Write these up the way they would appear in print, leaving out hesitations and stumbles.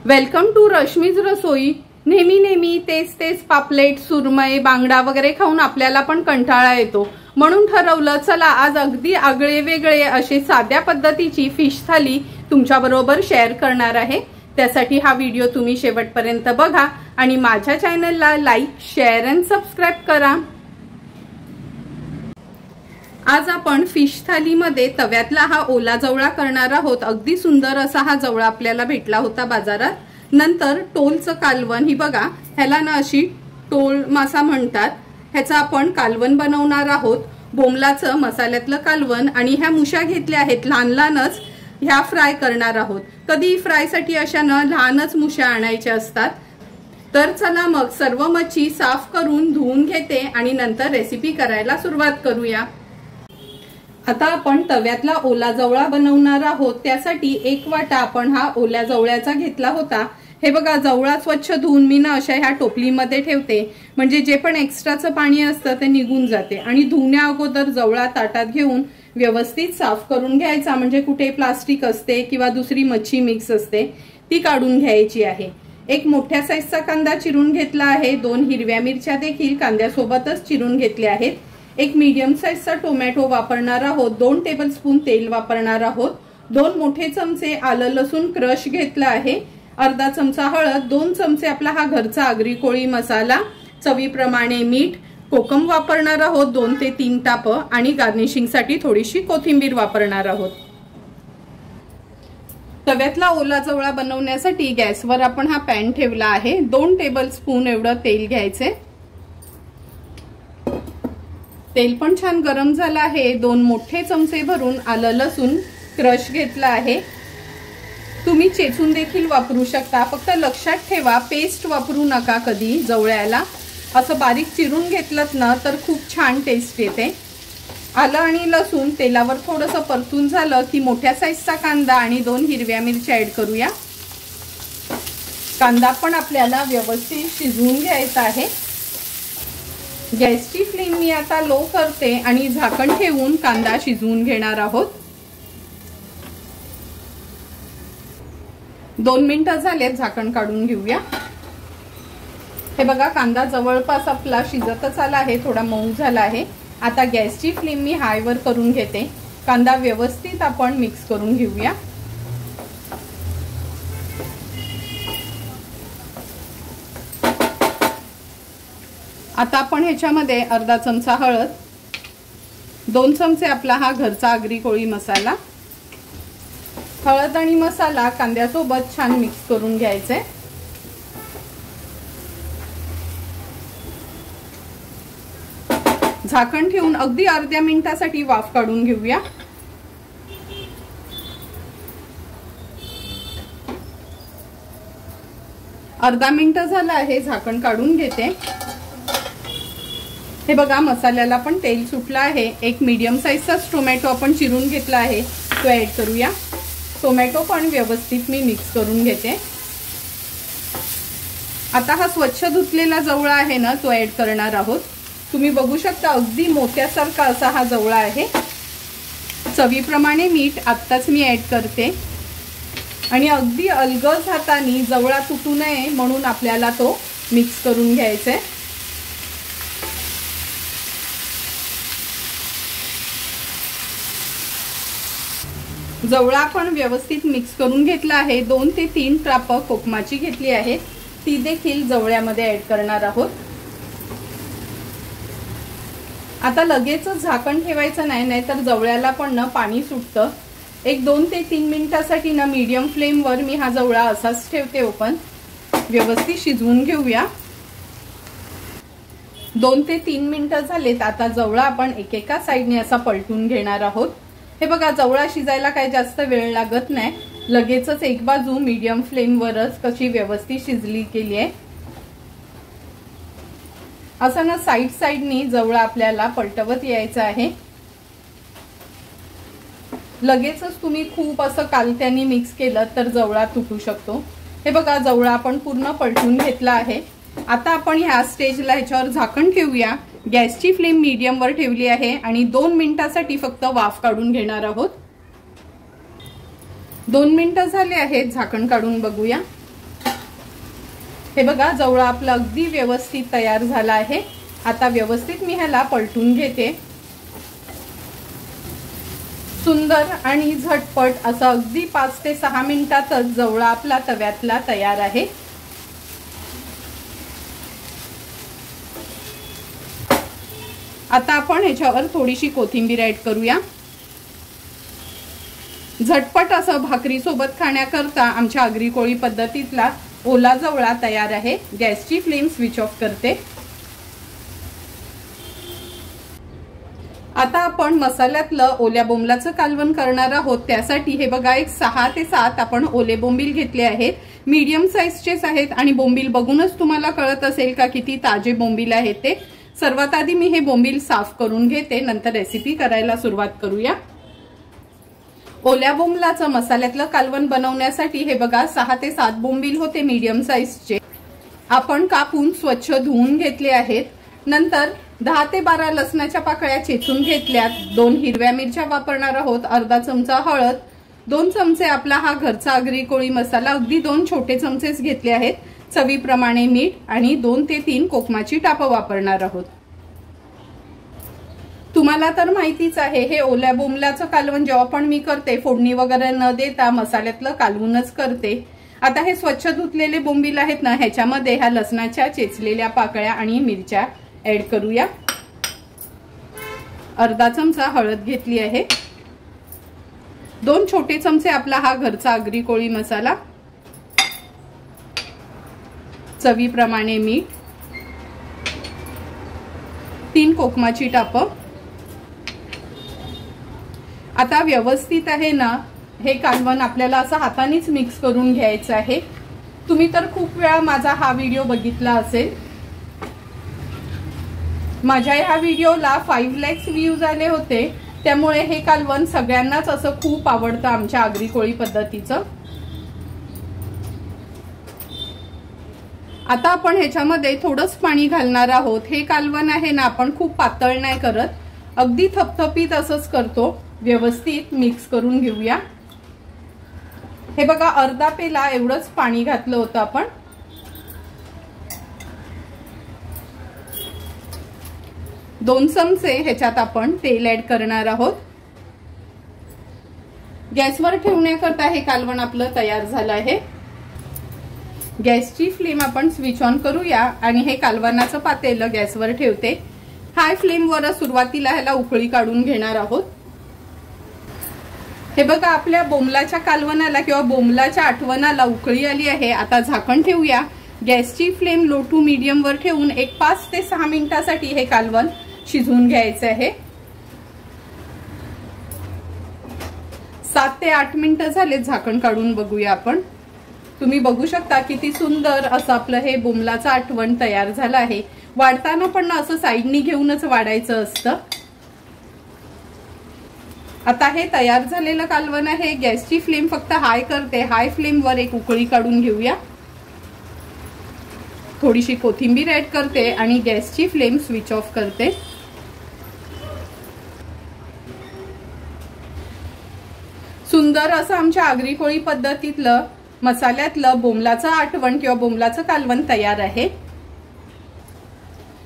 Welcome to Rashmi's रसोई। नेहमी तेच पापलेट, सुरमई, बांगडा वगैरे खाऊन आपल्याला पण कंटाळा येतो, म्हणून ठरवलं चला आज अगदी आगळे वेगळे असे साध्या पद्धतीची फिश थाली तुमच्या बरोबर शेअर करणार आहे। त्यासाठी हा व्हिडिओ तुम्ही शेवटपर्यंत बघा आणि माझ्या चॅनलला लाईक, शेअर आणि सबस्क्राइब करा। आज आपण फिश थालीमध्ये तव्यातला हा ओला जवळा करणार आहोत। अगदी सुंदर असा हा जवळा आपल्याला भेटला होता बाजारात। नंतर टोलचं कालवण, ही बघा, ह्याला ना अशी टोल मासा म्हणतात, ह्याचा आपण कालवण बनवणार आहोत। बोमलाचं मसाल्यातलं कालवण आणि ह्या मुश्या घेतल्या आहेत लहानच, ह्या फ्राय करणार आहोत। कधी फ्रायसाठी अशा ना लहानच मुश्या आणायच्या असतात। तर चला मग सर्व मच्छी साफ करून धुवून घेते आणि नंतर रेसिपी करायला सुरुवात करूया। आता आपण तव्यातला ओला जवळा बनवणार आहोत। त्यासाठी एक वाटा आपण हा ओल्या जवळ्याचा घेतला होता। हे बघा, जवळा स्वच्छ धुवून मी ना अशा ह्या टोपलीमध्ये ठेवते, म्हणजे जे पण एक्स्ट्राचं पाणी असतं ते निघून जाते। आणि धुण्या अगोदर जवळा ताटात घेऊन व्यवस्थित साफ करून घ्यायचा, म्हणजे कुठे प्लास्टिक असते किंवा दुसरी मच्छी मिक्स असते ती काढून घ्यायची आहे। एक मोठ्या साईजचा कांदा चिरून घेतला आहे। 2 हिरव्या मिरच्या देखील कांद्यासोबतच चिरून घेतल्या आहेत। एक मीडियम साईजचा टोमॅटो वापरणार आहोत। 2 टेबलस्पून तेल वापरणार आहोत। 2 मोठे चमचे आलं लसूण क्रश घेतला आहे। अर्धा चमचा हळद, 2 चमचे आपला हा घरचा आगरी कोळी मसाला, चवीप्रमाणे मीठ, कोकम वापरणार आहोत 2 ते 3 टाप आणि गार्निशिंग साठी थोडीशी कोथिंबीर वापरणार आहोत। तव्यातला ओला जवळा बनवण्यासाठी गॅसवर आपण हा पॅन ठेवला आहे। 2 टेबलस्पून एवढं तेल घ्यायचे। तेल पण छान गरम झालं आहे। 2 मोठे चमचे भरून आलं लसूण क्रश घेतला आहे। तुम्ही चेचून देखील वापरू शकता, फक्त लक्षात ठेवा पेस्ट वापरू नका कधी जवळ्याला। असं बारीक चिरून घेतलं ना तर खूप छान टेस्ट येते। आलं आणि लसूण तेलावर थोडंसं परतून झालं की मोठ्या साईजचा कांदा आणि 2 हिरव्या मिरच्या ऍड करूया। कांदा पण आपल्याला व्यवस्थित शिजवून घ्यायचा आहे। गॅसची फ्लेम मी आता लो करते आणि झाकण ठेवून कांदा शिजवून घेणार आहोत। 2 मिनिटं झालेत, झाकण काढून घेऊया। हे बघा, कांदा जवळपास आपला शिजतच आला आहे, थोडा मऊ झाला आहे। आता गॅसची फ्लेम मी हायवर करून घेते। कांदा व्यवस्थित आपण मिक्स करून घेऊया। आता आपण ह्याच्यामध्ये अर्धा चमचा हळद, 2 चमचे आपला हा घरचा आगरी कोळी मसाला, हळद आणि मसाला कांद्यासोबत छान मिक्स करून घ्यायचे। झाकण ठेवून अगदी अर्ध्या मिनिटासाठी वाफ काढून घेऊया। अर्धा मिनिट झालं आहे, झाकण काढून घेते। हे बघा, मसाल्याला पण तेल सुटलं आहे। एक मीडियम साईजचा टोमॅटो आपण चिरून घेतला आहे, तो ऍड करूया। टोमॅटो पण व्यवस्थित मी मिक्स करून घेते। आता हा स्वच्छ धुतलेला जवळा आहे ना, तो ऍड करणार आहोत। तुम्ही बघू शकता अगदी मोत्यासारखा असा हा जवळा आहे। चवीप्रमाणे मीठ आत्ताच मी ऍड करते आणि अगदी अलगद हाताने, जवळा तुटू नये म्हणून आपल्याला तो मिक्स करून घ्यायचा आहे। जवळा आपण व्यवस्थित मिक्स करून घेतला आहे। 2 ते 3 टाप कोकमाची घेतली आहे, ती देखील जवळ्यामध्ये ऍड करणार आहोत। आता लगेच झाकण ठेवायचं नाही, नाहीतर जवळ्याला पण ना पाणी सुटतं। एक 2 ते 3 मिनिटासाठी ना मीडियम फ्लेमवर मी हा जवळा असाच ठेवते ओपन। व्यवस्थित शिजवून घेऊया। 2 ते 3 मिनिटं झालेत। आता जवळा आपण एकेका साईडने असा पलटून घेणार आहोत। हे बघा, जवळा शिजायला काही जास्त वेळ लागत नाही, लगेचच एक बाजू मीडियम फ्लेमवरच कशी व्यवस्थित शिजली केली आहे। असं ना साईडनी जवळा आपल्याला पलटवत यायचं आहे। लगेचच तुम्ही खूप असं कालत्याने मिक्स केलं तर जवळा तुटू शकतो। हे बघा, जवळा आपण पूर्ण पलटून घेतला आहे। आता आपण ह्या स्टेजला ह्याच्यावर झाकण ठेवूया। गॅसची फ्लेम मीडियम वर ठेवली आहे आणि 2 मिनिटासाठी फक्त वाफ काढून घेणार आहोत। 2 मिनिटं झाले आहेत, झाकण काढून बघूया। हे बघा जवळा आपला अगदी व्यवस्थित तयार झाला आहे। आता व्यवस्थित मी ह्याला पलटून घेते। सुंदर आणि झटपट असं अगदी 5 ते 6 मिनिटातच जवळा आपला तव्यातला तयार आहे। आता आपण ह्याच्यावर थोडीशी कोथिंबीर ऍड करूया। झटपट असं भाकरी सोबत खाण्याकरता आमच्या आगरी कोळी पद्धतीतला ओला जवळा तयार आहे। गॅसची फ्लेम स्विच ऑफ करते। आता आपण मसाल्यातलं ओल्या बोंबलाचं कालवण करणार आहोत। त्यासाठी हे बघा एक 6 ते 7 आपण ओले बोंबील घेतले आहेत। मीडियम साइजचेच आहेत आणि बोंबील बघूनच तुम्हाला कळत असेल का किती ताजे बोंबील आहेत ते। सर्वात आधी मी हे बोंबील साफ करून घेते, नंतर रेसिपी करायला सुरुवात करूया। ओल्या बोंबलाचं मसाल्यातलं कालवण बनवण्यासाठी हे बघा 6 ते 7 बोंबील होते मीडियम साइजचे। आपण कापून स्वच्छ धुवून घेतले आहेत। नंतर 10 ते 12 लसणाच्या पाकळ्या चेचून घेतल्यात। 2 हिरव्या मिरच्या वापरणार आहोत। अर्धा चमचा हळद, 2 चमचे आपला हा घरचा आगरी कोळी मसाला, अगदी 2 छोटे चमचेच घेतले आहेत। चवीप्रमाणे मीठ आणि 2 ते 3 कोकमाची टापं वापरणार आहोत। तुम्हाला तर माहितीच आहे हे ओल्या बोंबलाचं कालवण जेव्हा पण मी करते फोडणी वगैरे न देता मसाल्यातलं कालवूनच करते। आता हे स्वच्छ धुतलेले बोंबील आहेत ना, ह्याच्यामध्ये ह्या लसणाच्या चेचलेल्या पाकळ्या आणि मिरच्या ऍड करूया। अर्धा चमचा हळद घेतली आहे। 2 छोटे चमचे आपला हा घरचा आगरी कोळी मसाला, चवीप्रमाणे मीठ, 3 कोकमाची टापं। आता व्यवस्थित आहे ना हे कालवण आपल्याला असं हातानेच मिक्स करून घ्यायचं आहे। तुम्ही तर खूप वेळा माझा हा व्हिडिओ बघितला असेल। माझ्या ह्या व्हिडिओला 5 लाख व्ह्यूज आले होते, त्यामुळे हे कालवण सगळ्यांनाच असं खूप आवडतं आमच्या आगरी कोळी पद्धतीचं। आता आपण ह्याच्यामध्ये थोडंच पाणी घालणार आहोत। हे कालवण आहे ना आपण खूप पातळ नाही करत, अगदी थपथपीत असंच करतो। व्यवस्थित मिक्स करून घेऊया। हे बघा अर्धा पेला एवढंच पाणी घातलं होतं आपण। 2 चमचे ह्याच्यात आपण तेल ऍड करणार आहोत। गॅसवर ठेवण्याकरता हे कालवण आपलं तयार झालं आहे। गॅसची फ्लेम आपण स्विच ऑन करूया आणि हे कालवणाचं पातेलं गॅसवर ठेवते। हाय फ्लेमवर सुरुवातीला ह्याला उकळी काढून घेणार आहोत। हे बघा आपल्या बोंबलाच्या कालवणाला किंवा बोंबलाच्या आठवणाला उकळी आली आहे। आता झाकण ठेवूया। गॅसची फ्लेम लो टू मीडियम वर ठेवून एक 5 ते 6 मिनिटांसाठी हे कालवण शिजवून घ्यायचे आहे। 7 ते 8 मिनिटं झाले, झाकण काढून बघूया आपण। तुम्ही बघू शकता किती सुंदर असं आपलं हे बोंबलाचं आठवण तयार झालं आहे। वाढताना पण असं साईडनी घेऊनच वाढायचं असतं। आता हे तयार झालेलं कालवण आहे। गॅसची फ्लेम फक्त हाय करते। हाय फ्लेमवर एक उकळी काढून घेऊया। थोडीशी कोथिंबीर ऍड करते आणि गॅसची फ्लेम स्विच ऑफ करते। सुंदर असं आमच्या आगरी कोळी पद्धतीतलं मसाल्यातलं बोंबलाचं आठवण किंवा बोंबलाचं कालवण तयार आहे।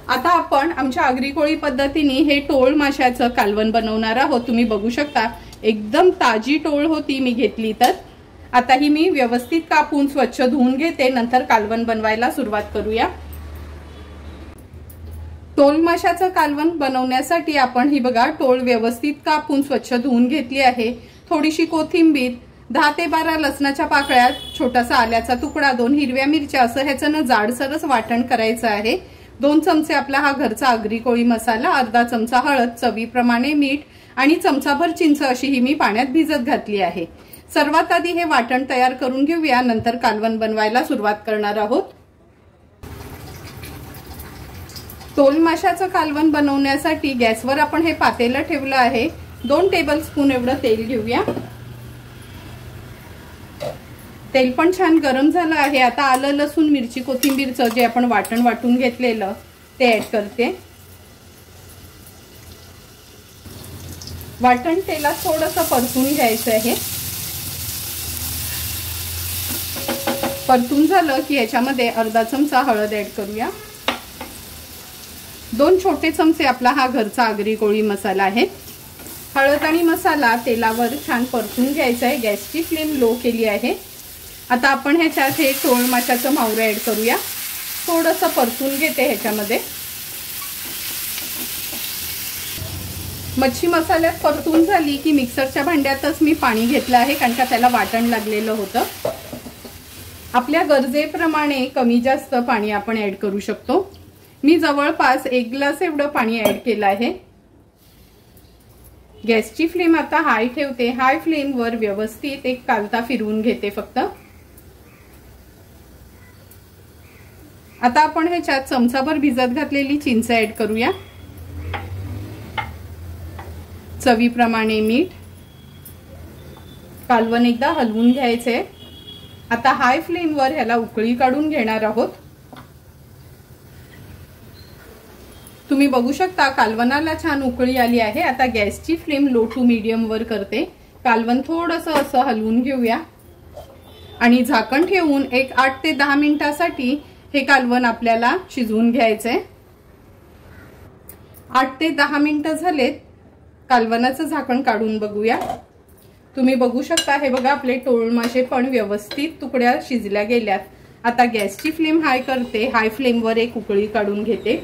आता आपण आमच्या आगरी कोळी पद्धतीने हे टोळ माशाचं कालवण बनवणार आहोत। तुम्ही बघू शकता एकदम ताजी टोळ होती मी घेतली तर। आता ही मी व्यवस्थित कापून स्वच्छ धुवून घेते, नंतर कालवण बनवायला सुरुवात करूया। टोळ माशाचं कालवण बनवण्यासाठी आपण ही बघा टोळ व्यवस्थित कापून स्वच्छ धुवून घेतली आहे। थोडीशी कोथिंबीर, 10 ते 12 लसणाच्या पाकळ्या, छोटासा आल्याचा तुकडा, 2 हिरव्या मिरच्या, असं ह्याचं ना जाडसरच वाटण करायचं आहे। 2 चमचे आपला हा घरचा आगरी कोळी मसाला, अर्धा चमचा हळद, चवीप्रमाणे मीठ आणि चमचाभर चिंच अशी ही मी पाण्यात भिजत घातली आहे। सर्वात आधी हे वाटण तयार करून घेऊया, नंतर कालवण बनवायला सुरुवात करणार आहोत। टोल माशाचं कालवण बनवण्यासाठी गॅसवर आपण हे पातेलं ठेवलं आहे। 2 टेबलस्पून एवढं तेल घेऊया। तेल पण छान गरम झालं आहे। आता आलं, लसूण, मिरची, कोथिंबीरचं जे आपण वाटण वाटून घेतलेलं ते ऍड करते। वाटण तेलात थोडंसं परतून घ्यायचं आहे। परतून झालं की याच्यामध्ये अर्धा चमचा हळद ऍड करूया। 2 छोटे चमचे आपला हा घरचा आगरी कोळी मसाला आहे। हळद आणि मसाला तेलावर छान परतून घ्यायचा आहे। गॅसची फ्लेम लो केली आहे। आता आपण ह्याच्यात हे टोळ माशाचं मावरं ऍड करूया। थोडंसं परतून घेते ह्याच्यामध्ये। मच्छी मसाल्यात परतून झाली की मिक्सरच्या भांड्यातच मी पाणी घेतलं आहे, कारण का त्याला वाटण लागलेलं होतं। आपल्या गरजेप्रमाणे कमी जास्त पाणी आपण ऍड करू शकतो। मी जवळपास 1 ग्लास एवढं पाणी ऍड केलं आहे। गॅसची फ्लेम आता हाय ठेवते। हाय फ्लेमवर व्यवस्थित एक कालता फिरवून घेते फक्त। आता आपण ह्याच्यात चमचाभर भिजत घातलेली चिंच ऍड करूया। चवीप्रमाणे मीठ। कालवण एकदा हलवून घ्यायचे। आता हाय फ्लेमवर ह्याला उकळी काढून घेणार आहोत। तुम्ही बघू शकता कालवणाला छान उकळी आली आहे। आता गॅसची फ्लेम लो टू मीडियम वर करते। कालवण थोडंसं असं हलवून घेऊया आणि झाकण ठेवून एक 8 ते 10 मिनिटांसाठी हे कालवण आपल्याला शिजवून घ्यायचंय। 8 ते 10 मिनिटं झालेत। कालवणाचं झाकण काढून बघूया। तुम्ही बघू शकता हे बघा आपले टोळ मासे पण व्यवस्थित तुकड्या शिजल्या गेल्यात। आता गॅसची फ्लेम हाय करते। हाय फ्लेमवर एक उकळी काढून घेते।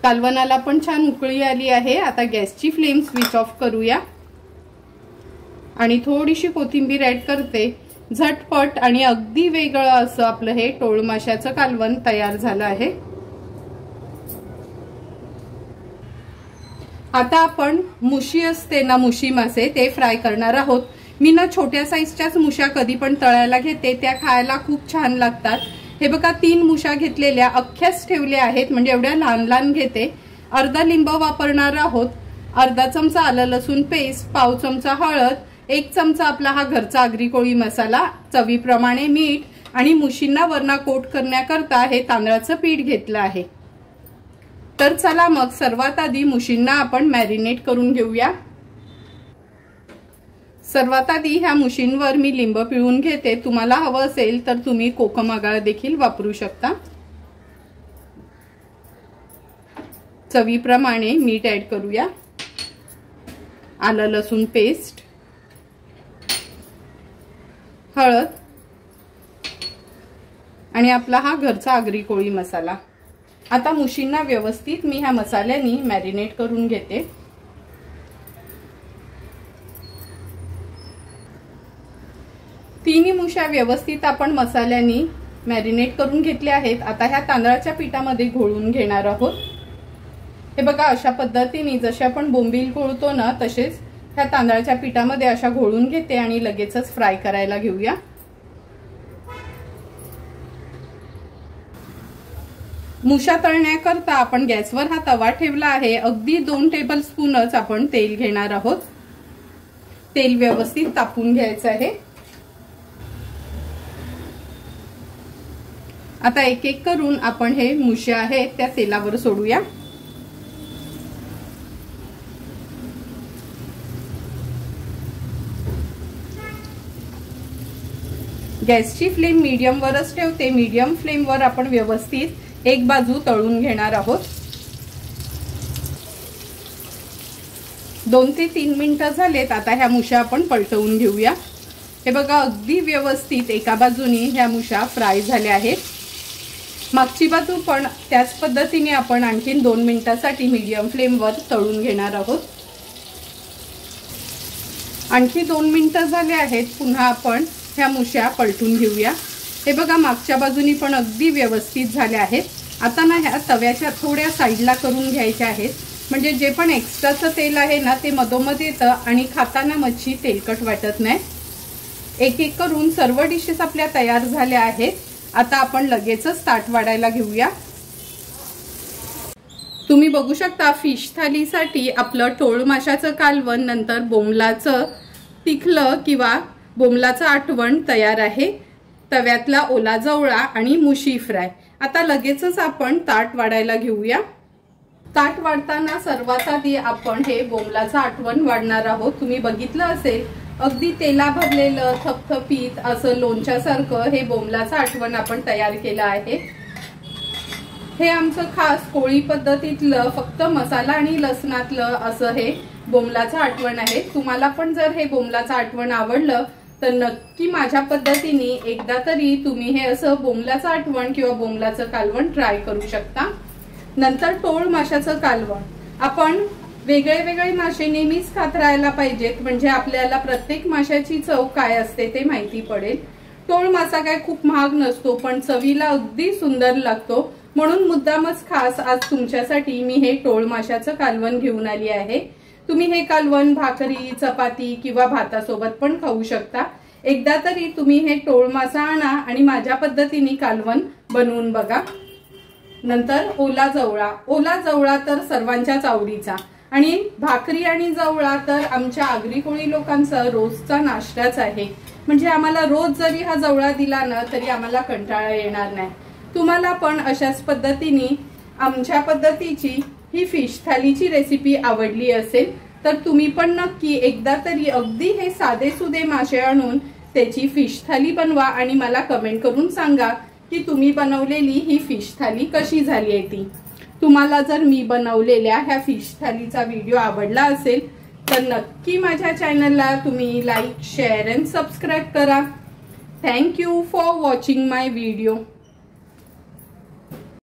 कालवणाला पण छान उकळी आली आहे। आता गॅसची फ्लेम स्विच ऑफ करूया आणि थोडीशी कोथिंबीर ऍड करते। झटपट आणि अगदी वेगळं असं आपलं हे टोळ माशाचं कालवण तयार झालं आहे। आता आपण मुशी असते ना, मुशी मासे ते फ्राय करणार आहोत। मी ना छोट्या साईजच्याच मुशा कधी पण तळायला घेते, त्या खायला खूप छान लागतात। हे बघा 3 मुशा घेतलेल्या अख्ख्याच ठेवल्या आहेत, म्हणजे एवढ्या लहान लहान घेते। अर्धा लिंब वापरणार आहोत। अर्धा चमचा आलं लसूण पेस्ट, पाव चमचा हळद, 1 चमचा आपला हा घरचा आगरी कोळी मसाला, चवीप्रमाणे मीठ आणि मुशींना वरना कोट करण्याकरता हे तांदळाचं पीठ घेतलं आहे। तर चला मग सर्वात आधी मुशींना आपण मॅरिनेट करून घेऊया। सर्वात आधी ह्या मुशींवर मी लिंब पिळून घेते। तुम्हाला हवं असेल तर तुम्ही कोकम आगळ देखील वापरू शकता। चवीप्रमाणे मीठ ऍड करूया। आलं लसूण पेस्ट, हळद आणि आपला हा घरचा आगरी कोळी मसाला। आता मुशींना व्यवस्थित मी ह्या मसाल्यानी मॅरिनेट करून घेते। तिन्ही मुशा व्यवस्थित आपण मसाल्यानी मॅरिनेट करून घेतल्या आहेत। आता ह्या तांदळाच्या पिठामध्ये घोळून घेणार आहोत। हे बघा अशा पद्धतीने जसे आपण बोंबील घोळतो ना, तसेच ह्या तांदळाच्या पिठामध्ये अशा घोळून घेते आणि लगेचच फ्राय करायला घेऊया। मुशा तळण्याकरता आपण गॅसवर हा तवा ठेवला आहे। अगदी 2 टेबलस्पूनच आपण तेल घेणार आहोत। तेल व्यवस्थित तापवून घ्यायचं आहे। आता एक एक करून आपण हे मुशा आहेत त्या तेलावर सोडूया। गॅसची फ्लेम मीडियम वरच ठेवते। मीडियम फ्लेमवर आपण व्यवस्थित एक बाजू तळून घेणार आहोत। 2 ते 3 मिनिटं झालेत। आता ह्या मुशा आपण पलटवून घेऊया। हे बघा अगदी व्यवस्थित एका बाजूनी ह्या मुशा फ्राय झाल्या आहेत। मागची बाजू पण त्याच पद्धतीने आपण आणखीन 2 मिनिटांसाठी मीडियम फ्लेमवर तळून घेणार आहोत। आणखी 2 मिनिटं झाले आहेत। पुन्हा आपण ह्या मुशा पलटून घेऊया। हे बघा मागच्या बाजूनी पण अगदी व्यवस्थित झाल्या आहेत। आता ना ह्या तव्याच्या थोड्या साईडला करून घ्यायच्या आहेत, म्हणजे जे पण एक्स्ट्राचं तेल आहे ना ते मधोमध येतं आणि खाताना मच्छी तेलकट वाटत नाही। एक एक करून सर्व डिशेस आपल्या तयार झाल्या आहेत। आता आपण लगेचच ताट वाढायला घेऊया। तुम्ही बघू शकता फिश थालीसाठी आपलं टोळ माशाचं कालवण, नंतर बोंबलाचं तिखलं किंवा बोंबलाचं आठवण तयार आहे। तव्यातला ओला जवळा आणि मुशी फ्राय। आता लगेचच आपण ताट वाढायला घेऊया। ताट वाढताना सर्वात आधी आपण हे बोंबलाचं आठवण वाढणार आहोत। तुम्ही बघितलं असेल अगदी तेला भरलेलं थपथपीत असं लोणच्यासारखं हे बोंबलाचं आठवण आपण तयार केलं आहे। हे आमचं खास कोळी पद्धतीतलं फक्त मसाला आणि लसणातलं असं हे बोंबलाचं आठवण आहे। तुम्हाला पण जर हे बोंबलाचं आठवण आवडलं तर नक्की माझ्या पद्धतीने एकदा तरी तुम्ही हे असं बोंबलाचं आठवण किंवा बोंबलाचं कालवण ट्राय करू शकता। नंतर टोळ माशाचं कालवण। आपण वेगळे वेगळे मासे नेहमीच खात राहायला पाहिजेत, म्हणजे आपल्याला प्रत्येक माशाची चव काय असते ते माहिती पडेल। टोळ मासा काय खूप महाग नसतो, पण चवीला अगदी सुंदर लागतो, म्हणून मुद्दामच खास आज तुमच्यासाठी मी हे टोळ माशाचं कालवण घेऊन आली आहे। तुम्ही हे कालवण भाकरी, चपाती किंवा भातासोबत पण खाऊ शकता। एकदा तरी तुम्ही हे टोळ मासा आणा आणि माझ्या पद्धतीने कालवण बनवून बघा। नंतर ओला जवळा। ओला जवळा तर सर्वांच्याच आवडीचा आणि भाकरी आणि जवळा तर आमच्या आगरी कोळी लोकांचा रोजचा नाश्ताच आहे, म्हणजे आम्हाला रोज जरी हा जवळा दिला ना तरी आम्हाला कंटाळा येणार नाही। तुम्हाला पण अशाच पद्धतीने आमच्या पद्धतीची ही फिश थालीची रेसिपी आवडली असेल तर तुम्ही पण नक्की एकदा तरी अगदी हे साधे सुधे मासे आणून त्याची फिश थाली बनवा आणि मला कमेंट करून सांगा की तुम्ही बनवलेली ही फिश थाली कशी झाली आहे ती। तुम्हाला जर मी बनवलेल्या ह्या फिश थालीचा व्हिडिओ आवडला असेल तर नक्की माझ्या चॅनलला तुम्ही लाईक, शेअर अँड सबस्क्राईब करा। Thank you for watching my video.